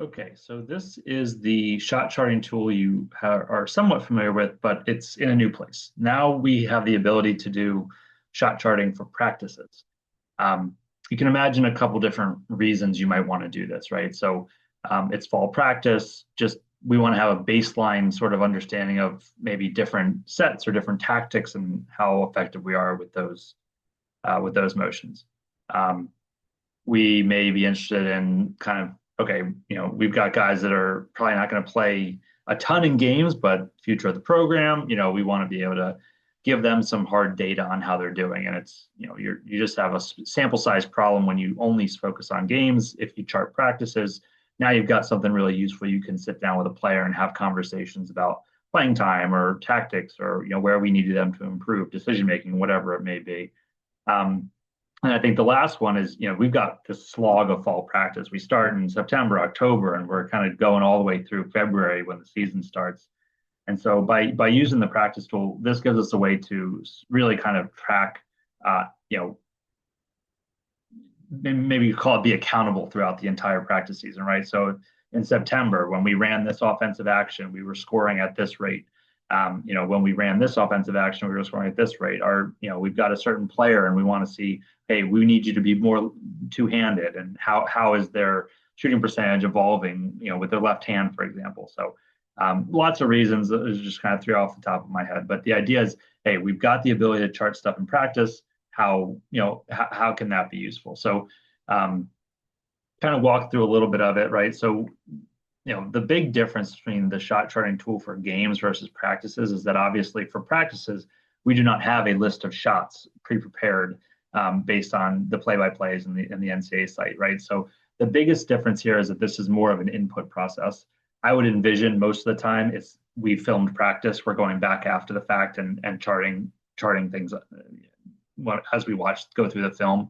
Okay, so this is the shot charting tool you are somewhat familiar with, but it's in a new place. Now we have the ability to do shot charting for practices. Um, you can imagine a couple different reasons you might want to do this, right? So it's fall practice. Just we want to have a baseline sort of understanding of maybe different sets or different tactics and how effective we are with those motions. Um, we may be interested in kind of, okay, we've got guys that are probably not going to play a ton in games, but future of the program, we want to be able to give them some hard data on how they're doing. And it's, you just have a sample size problem when you only focus on games. If you chart practices, now you've got something really useful. You can sit down with a player and have conversations about playing time or tactics or, where we needed them to improve, decision making, whatever it may be. Um, and I think the last one is, we've got this slog of fall practice. We start in September, October, and we're kind of going all the way through February when the season starts. And so by using the practice tool, this gives us a way to really kind of track, uh, you know, maybe you call it be accountable throughout the entire practice season, right? So in September, when we ran this offensive action, we were scoring at this rate. When we ran this offensive action, we were scoring at this rate. We've got a certain player and we want to see, hey, we need you to be more two-handed, and how is their shooting percentage evolving, with their left hand, for example. So lots of reasons that just kind of threw off the top of my head. But the idea is, hey, we've got the ability to chart stuff in practice. How can that be useful? So um, kind of walk through a little bit of it, right? So the big difference between the shot charting tool for games versus practices is that obviously for practices, we do not have a list of shots pre-prepared based on the play-by-plays and the NCAA site, right? So the biggest difference here is that this is more of an input process. I would envision most of the time it's we filmed practice, we're going back after the fact and charting things as we go through the film.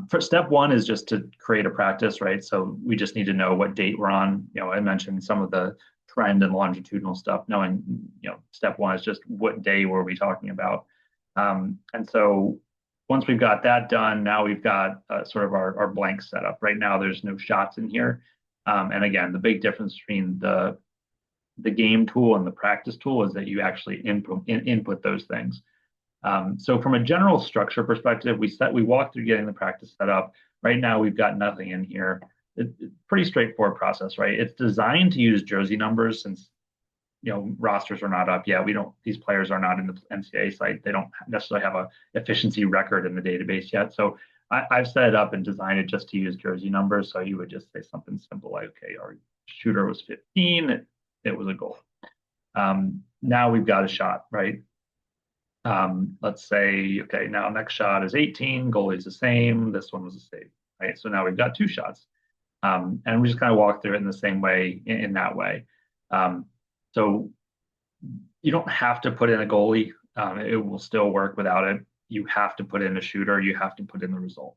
For step one is just to create a practice, right? So we just need to know what date we're on. I mentioned some of the trend and longitudinal stuff. Knowing, step one is just what day were we talking about. And so once we've got that done, now we've got sort of our blank setup. Right now, there's no shots in here. And again, the big difference between the game tool and the practice tool is that you actually input those things. So from a general structure perspective, we walk through getting the practice set up. Right now, we've got nothing in here. It's pretty straightforward process, right? It's designed to use jersey numbers since rosters are not up yet. These players are not in the NCAA site. They don't necessarily have a efficiency record in the database yet. So I've set it up and designed it just to use jersey numbers. So you would just say something simple like, okay, our shooter was 15. It was a goal. Now we've got a shot, right? Let's say, okay, now next shot is 18, goalie's the same. This one was a save, right? So now we've got two shots. And we just kind of walk through it in the same way, in that way. So you don't have to put in a goalie. It will still work without it. You have to put in a shooter. You have to put in the result.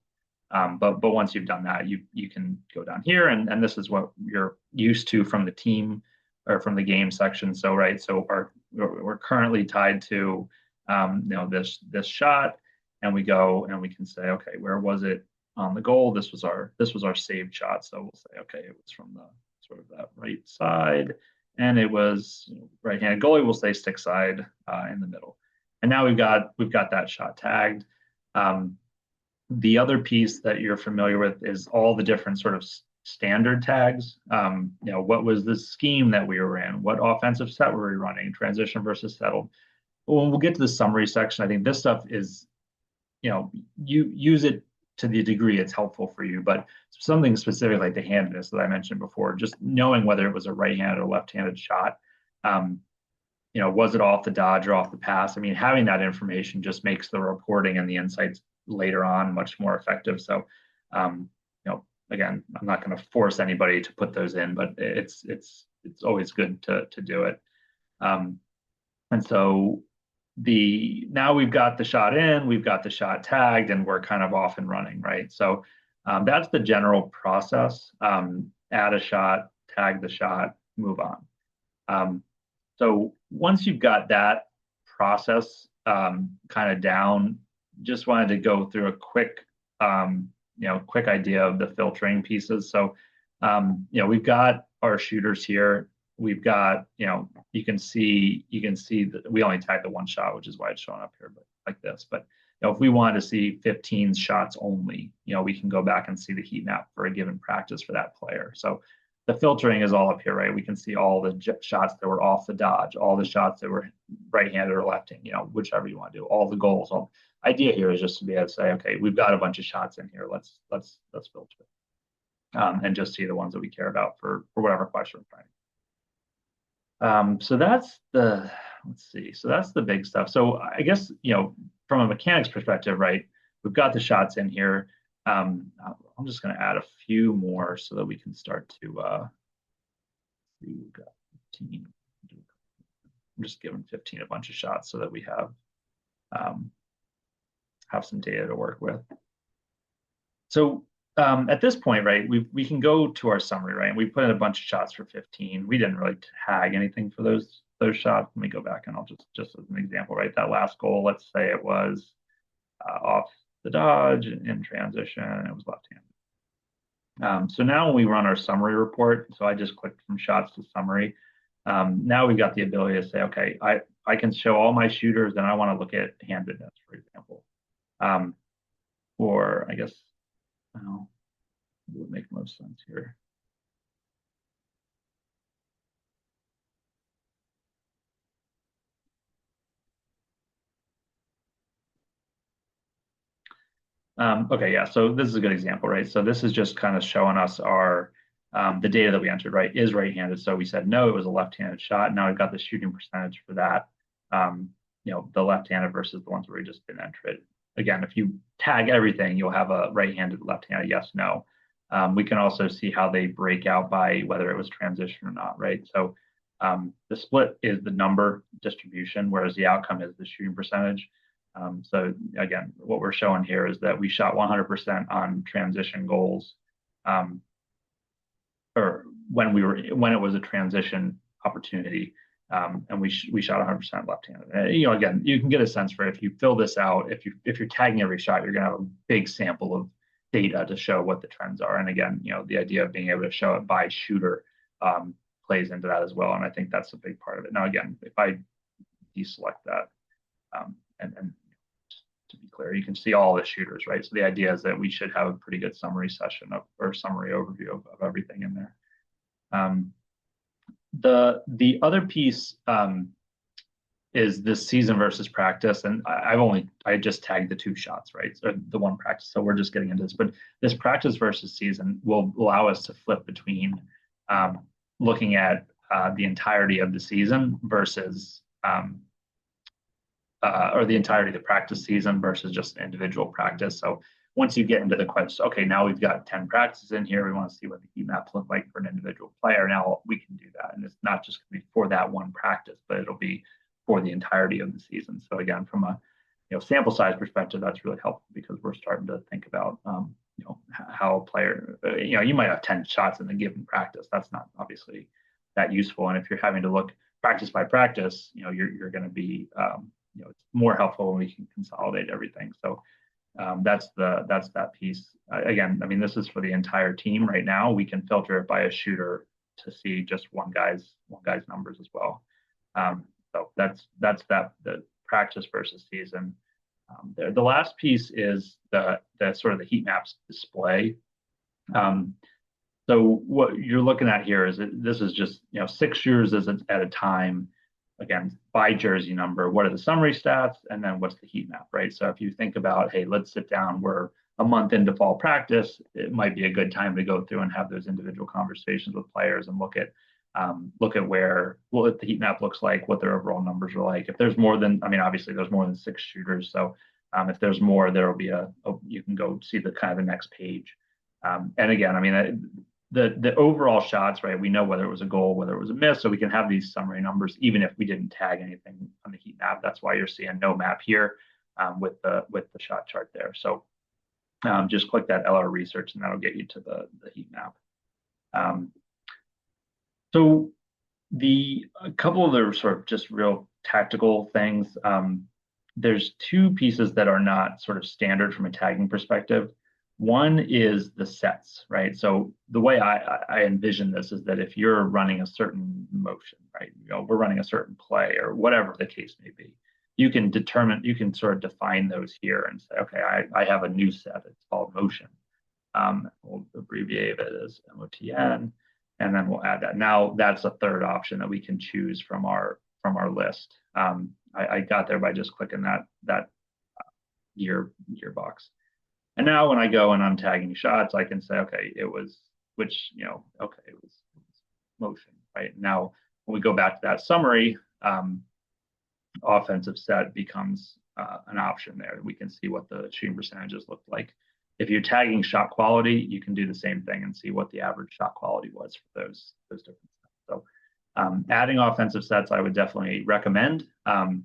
But once you've done that, you can go down here, and this is what you're used to from the team or from the game section. So right, so we're currently tied to this shot, and we go and we can say, okay, where was it on the goal? This was our saved shot. So we'll say, okay, it was from the sort of that right side, and it was right-handed goalie. We'll say stick side in the middle, and now we've got that shot tagged. The other piece that you're familiar with is all the different sort of standard tags. What was the scheme that we were in? What offensive set were we running? Transition versus settled. When we'll get to the summary section, I think this stuff is, you use it to the degree it's helpful for you, but something specific like the handedness that I mentioned before, just knowing whether it was a right-handed or left-handed shot, was it off the dodge or off the pass? I mean, having that information just makes the reporting and the insights later on much more effective. So, again, I'm not going to force anybody to put those in, but it's always good to do it. And so now we've got the shot in, we've got the shot tagged, and we're kind of off and running, right? So that's the general process. Add a shot, tag the shot, move on. So once you've got that process kind of down, just wanted to go through a quick idea of the filtering pieces. So We've got our shooters here. We've got, you can see that we only tagged the one shot, which is why it's showing up here, but like this. But if we wanted to see 15 shots only, we can go back and see the heat map for a given practice for that player. So the filtering is all up here, right? We can see all the shots that were off the dodge, all the shots that were right-handed or left-handed, whichever you want to do, all the goals. Idea here is just to be able to say, okay, we've got a bunch of shots in here. Let's filter and just see the ones that we care about for whatever question we're trying. So that's let's see. So that's the big stuff. So I guess, from a mechanics perspective, right, we've got the shots in here. I'm just going to add a few more so that we can start to, we've got 15. I'm just giving 15 a bunch of shots so that we have some data to work with. So at this point, right, we can go to our summary, right? And we put in a bunch of shots for 15. We didn't really tag anything for those shots. Let me go back and I'll just as an example, right? That last goal, let's say it was off the dodge in transition, and it was left-handed. So now when we run our summary report, so I just clicked from shots to summary. Now we've got the ability to say, okay, I can show all my shooters and I want to look at handedness, for example. Or I guess, it would make most sense here. Okay, yeah, so this is a good example, right? So this is just kind of showing us our the data that we entered, right, is right-handed. So we said no, it was a left-handed shot. Now we've got the shooting percentage for that. The left-handed versus the ones where we just didn't enter it. Again, if you tag everything, you'll have a right-handed, left-handed, yes, no. We can also see how they break out by whether it was transition or not, right? So the split is the number distribution, whereas the outcome is the shooting percentage. So again, what we're showing here is that we shot 100% on transition goals, or when it was a transition opportunity, and we shot 100% left-handed. Again, you can get a sense for if you fill this out, if you're tagging every shot, you're going to have a big sample of data to show what the trends are. And again, the idea of being able to show it by shooter plays into that as well. And I think that's a big part of it. Now, again, if I deselect that, and to be clear, you can see all the shooters, right? So the idea is that we should have a pretty good summary session or summary overview of everything in there. The other piece is this season versus practice, and I just tagged the 2 shots, right? So the one practice. So we're just getting into this, but this practice versus season will allow us to flip between looking at the entirety of the season versus or the entirety of the practice season versus just an individual practice. So once you get into the question, okay, now we've got 10 practices in here. We want to see what the heat maps look like for an individual player. Now we can do that. And it's not just going to be for that one practice, but it'll be for the entirety of the season. So again, from a sample size perspective, that's really helpful because we're starting to think about how a player, you might have 10 shots in a given practice. That's not obviously that useful. And if you're having to look practice by practice, you're going to be it's more helpful when we can consolidate everything. So that's that piece. Again, I mean, this is for the entire team right now. We can filter it by a shooter to see just one guy's numbers as well. So that's the practice versus season. There. The last piece is the sort of the heat maps display. So what you're looking at here is this is just 6 shooters at a time. Again, by jersey number, what are the summary stats, and then what's the heat map, right? So if you think about, hey, let's sit down, we're a month into fall practice, it might be a good time to go through and have those individual conversations with players and look at what the heat map looks like, what their overall numbers are like. If there's more than, obviously there's more than 6 shooters, so if there's more, there will be you can go see the kind of the next page. And again, the overall shots, right? We know whether it was a goal, whether it was a miss, so we can have these summary numbers even if we didn't tag anything on the heat map. That's why you're seeing no map here with the shot chart there. So just click that LR research and that'll get you to the heat map. So a couple of the sort of just real tactical things. There's 2 pieces that are not sort of standard from a tagging perspective. One is the sets, right? So the way I envision this is that if you're running a certain motion, right? We're running a certain play or whatever the case may be, you can sort of define those here and say, okay, I have a new set. It's called motion. We'll abbreviate it as MOTN, and then we'll add that. Now that's a third option that we can choose from our list. I got there by just clicking that year box. And now when I go and I'm tagging shots, I can say, okay, it was okay, it was motion, right? Now when we go back to that summary, offensive set becomes an option there. We can see what the shooting percentages look like. If you're tagging shot quality, you can do the same thing and see what the average shot quality was for those different sets. So adding offensive sets, I would definitely recommend,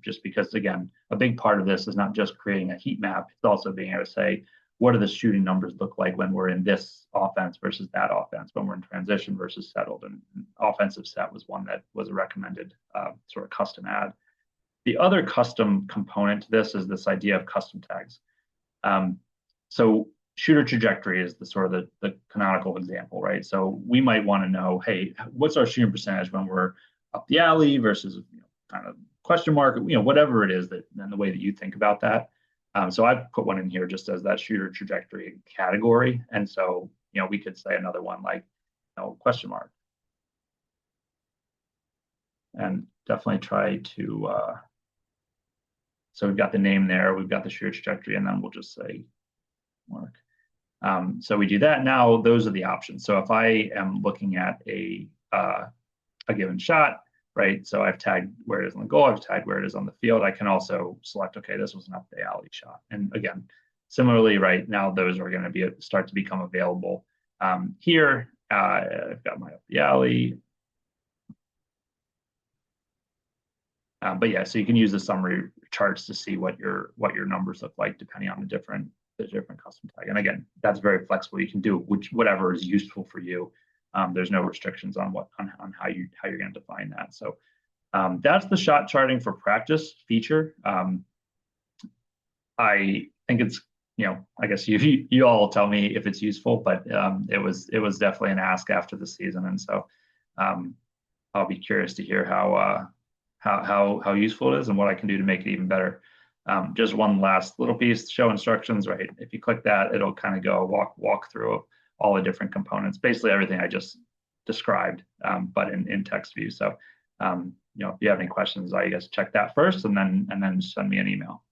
just because, again, a big part of this is not just creating a heat map, it's also being able to say, what do the shooting numbers look like when we're in this offense versus that offense, when we're in transition versus settled? And offensive set was one that was a recommended sort of custom add. The other custom component to this is this idea of custom tags. So shooter trajectory is the sort of the canonical example, right? So we might want to know, hey, what's our shooting percentage when we're up the alley versus kind of question mark, whatever it is that, and the way that you think about that. So I've put one in here just as that shooter trajectory category. And so, we could say another one like, question mark. And definitely try to, so we've got the name there, we've got the shooter trajectory, and then we'll just say mark. So we do that. Now those are the options. So if I am looking at a given shot, right? So I've tagged where it is on the goal, I've tagged where it is on the field. I can also select, okay, this was an up the alley shot. And again, similarly, right now those are going to start to become available here. I've got my up the alley. But yeah, so you can use the summary charts to see what your numbers look like depending on the different custom tag. And again, that's very flexible. You can do whatever is useful for you. There's no restrictions on how you're going to define that. So that's the shot charting for practice feature. I think it's, I guess you all tell me if it's useful, but it was definitely an ask after the season, and so I'll be curious to hear how useful it is and what I can do to make it even better. Just one last little piece, show instructions, right? If you click that, it'll kind of go walk through all the different components, basically everything I just described, but in text view. So, if you have any questions, I guess check that first and then send me an email.